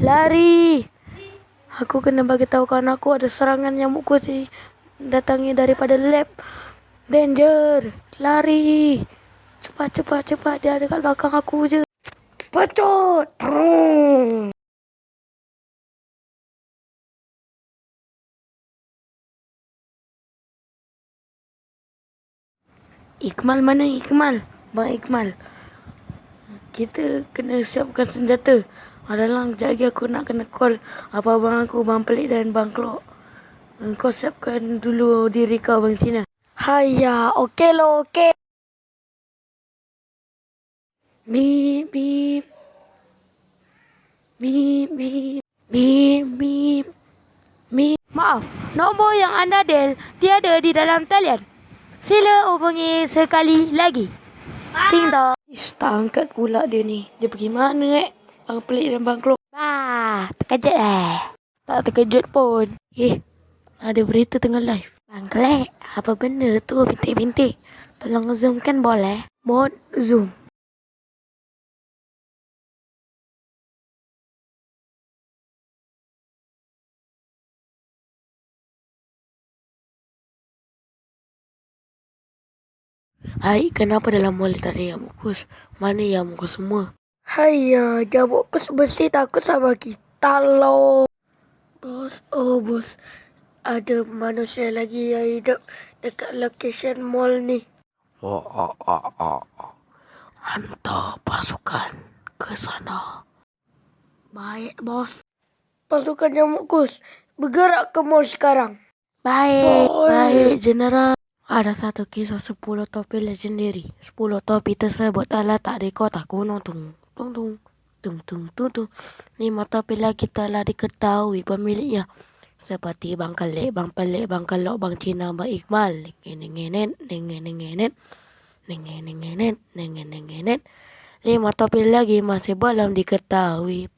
Lari! Aku kena bagi tahu kawan aku ada serangan nyamuk kucing datangi daripada lab. Danger! Lari! Cepat. Dia ada kat belakang aku je. Pecut! Ikmal mana Ikmal? Bang Ikmal. Kita kena siapkan senjata. Adalah kejap lagi aku nak kena call apa abang aku, Bang Pelik dan Bang Klok. Kau siapkan dulu diri kau, Bang Cina. Haya, okey lo, okey. Beep, beep. Beep, beep. Beep, beep. Beep. Maaf, nombor yang anda dial tiada di dalam talian. Sila hubungi sekali lagi. Ting tong. Tak angkat pula dia ni. Dia pergi mana Bang Pelik dan Bang Klok? Terkejut Tak terkejut pun. Ada berita tengah live. Bang Klek, apa benda tu bintik-bintik? Tolong zoom kan boleh? Mode zoom. Hai, kenapa dalam mall tak ada nyamuk kus? Mana nyamuk kus semua? Haiya, nyamuk kus mesti takut sama kita loh. Bos, bos. Ada manusia lagi yang hidup dekat location mall ni. Hantar pasukan ke sana. Baik, bos. Pasukan nyamuk kus bergerak ke mall sekarang. Baik, General. Ada satu kisah 10 topi legendary. 10 topi tersebut telah tak di kota kuno. Tung. 5 topi lagi telah diketahui pemiliknya. Seperti Bang Kelek, Bang Pelik, Bang Kelok, Bang Cina, Bang Ikmal. Nengenet. 5 topi lagi masih belum diketahui.